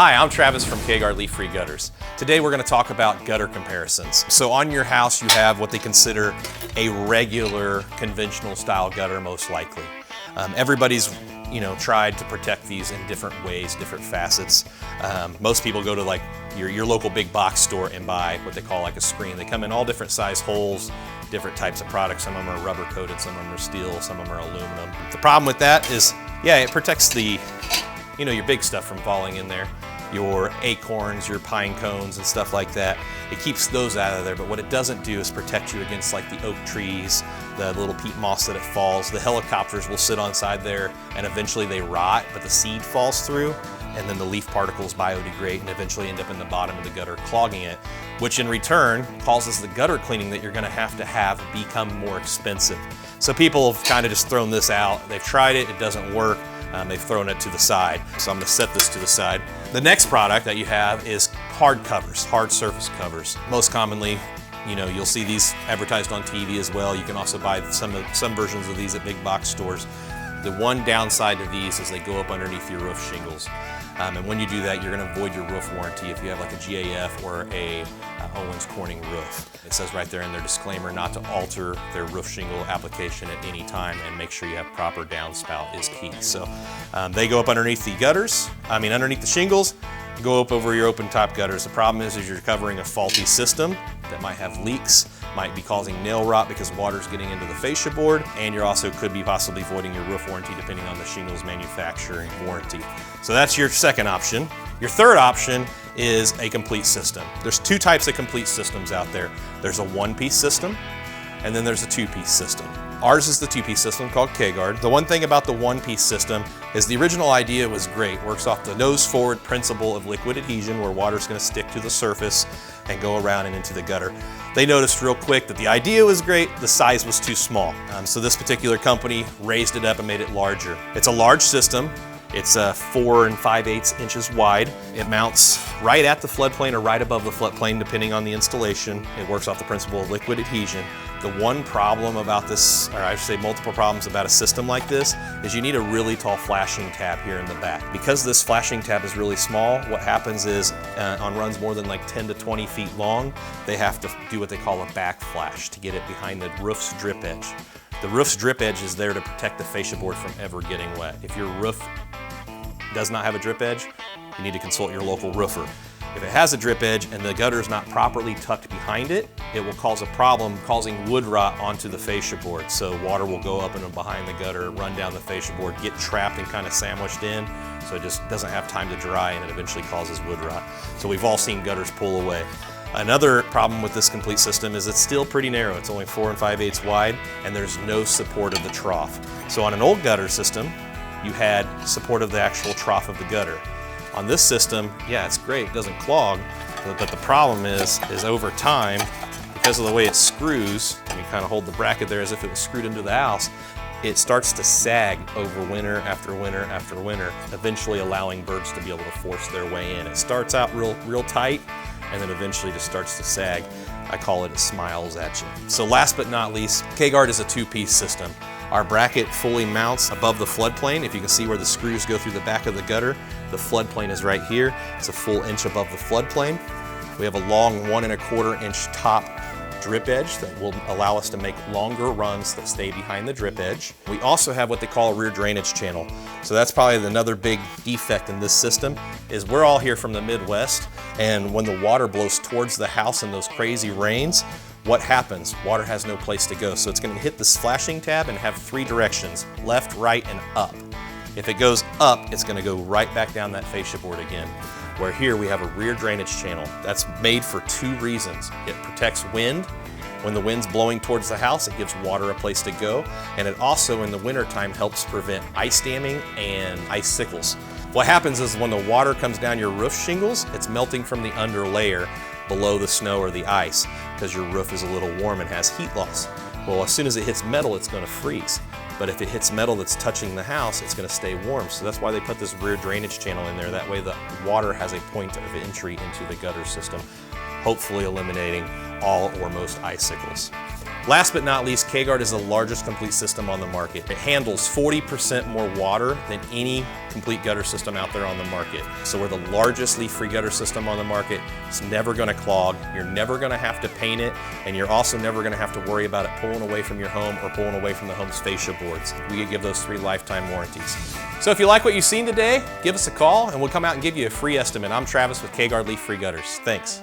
Hi, I'm Travis from K-Guard Leaf-Free Gutters. Today we're going to talk about gutter comparisons. So on your house you have what they consider a regular conventional style gutter most likely. Everybody's tried to protect these in different ways, different facets. Most people go to like your local big box store and buy what they call like a screen. They come in all different size holes, different types of products. Some of them are rubber coated, some of them are steel, some of them are aluminum. The problem with that is, yeah, it protects the your big stuff from falling in there, your acorns, your pine cones and stuff like that. It keeps those out of there, but what it doesn't do is protect you against like the oak trees, the little peat moss that it falls. The helicopters will sit on side there and eventually they rot, but the seed falls through and then the leaf particles biodegrade and eventually end up in the bottom of the gutter clogging it, which in return causes the gutter cleaning that you're gonna have become more expensive. So people have kind of just thrown this out. They've tried it, it doesn't work. They've thrown it to the side. So I'm gonna set this to the side. The next product that you have is hard covers, hard surface covers. Most commonly, you'll see these advertised on TV as well. You can also buy some versions of these at big box stores. The one downside to these is they go up underneath your roof shingles. And when you do that, you're gonna void your roof warranty if you have like a GAF or a Owens Corning roof. It says right there in their disclaimer not to alter their roof shingle application at any time, and make sure you have proper downspout is key. So they go up underneath the gutters, underneath the shingles, go up over your open top gutters. The problem is you're covering a faulty system that might have leaks, might be causing nail rot because water's getting into the fascia board, and you also could be possibly voiding your roof warranty depending on the shingles manufacturing warranty. So that's your second option. Your third option is a complete system. There's two types of complete systems out there. There's a one-piece system, and then there's a two-piece system. Ours is the two-piece system called K-Guard. The one thing about the one-piece system is the original idea was great. Works off the nose-forward principle of liquid adhesion, where water's gonna stick to the surface and go around and into the gutter. They noticed real quick that the idea was great, the size was too small. So this particular company raised it up and made it larger. It's a large system. It's 4 5/8 inches wide. It mounts right at the floodplain or right above the floodplain, depending on the installation. It works off the principle of liquid adhesion. The one problem about this, or I should say multiple problems about a system like this, is you need a really tall flashing tab here in the back. Because this flashing tab is really small, what happens is on runs more than like 10 to 20 feet long, they have to do what they call a back flash to get it behind the roof's drip edge. The roof's drip edge is there to protect the fascia board from ever getting wet. If your roof does not have a drip edge, you need to consult your local roofer. If it has a drip edge and the gutter is not properly tucked behind it, it will cause a problem causing wood rot onto the fascia board. So water will go up and behind the gutter, run down the fascia board, get trapped and kind of sandwiched in, so it just doesn't have time to dry and it eventually causes wood rot. So we've all seen gutters pull away. Another problem with this complete system is it's still pretty narrow. It's only 4 5/8 wide and there's no support of the trough. So on an old gutter system, you had support of the actual trough of the gutter. On this system, yeah, it's great, it doesn't clog, but the problem is over time, because of the way it screws, and you kind of hold the bracket there as if it was screwed into the house, it starts to sag over winter after winter after winter, eventually allowing birds to be able to force their way in. It starts out real tight, and then eventually just starts to sag. I call it smiles at you. So last but not least, K-Guard is a two-piece system. Our bracket fully mounts above the floodplain. If you can see where the screws go through the back of the gutter, the floodplain is right here. It's a full inch above the floodplain. We have a long 1 1/4 inch top drip edge that will allow us to make longer runs that stay behind the drip edge. We also have what they call a rear drainage channel. So that's probably another big defect in this system, is we're all here from the Midwest, and when the water blows towards the house in those crazy rains, what happens? Water has no place to go. So it's gonna hit this flashing tab and have 3 directions, left, right, and up. If it goes up, it's gonna go right back down that fascia board again. Where here we have a rear drainage channel. That's made for 2 reasons. It protects wind. When the wind's blowing towards the house, it gives water a place to go. And it also, in the wintertime, helps prevent ice damming and icicles. What happens is when the water comes down your roof shingles, it's melting from the under layer below the snow or the ice, because your roof is a little warm and has heat loss. Well, as soon as it hits metal, it's gonna freeze. But if it hits metal that's touching the house, it's gonna stay warm. So that's why they put this rear drainage channel in there. That way the water has a point of entry into the gutter system, hopefully eliminating all or most icicles. Last but not least, K-Guard is the largest complete system on the market. It handles 40% more water than any complete gutter system out there on the market. So we're the largest leaf-free gutter system on the market. It's never gonna clog. You're never gonna have to paint it, and you're also never gonna have to worry about it pulling away from your home or pulling away from the home's fascia boards. We give those 3 lifetime warranties. So if you like what you've seen today, give us a call and we'll come out and give you a free estimate. I'm Travis with K-Guard Leaf-Free Gutters. Thanks.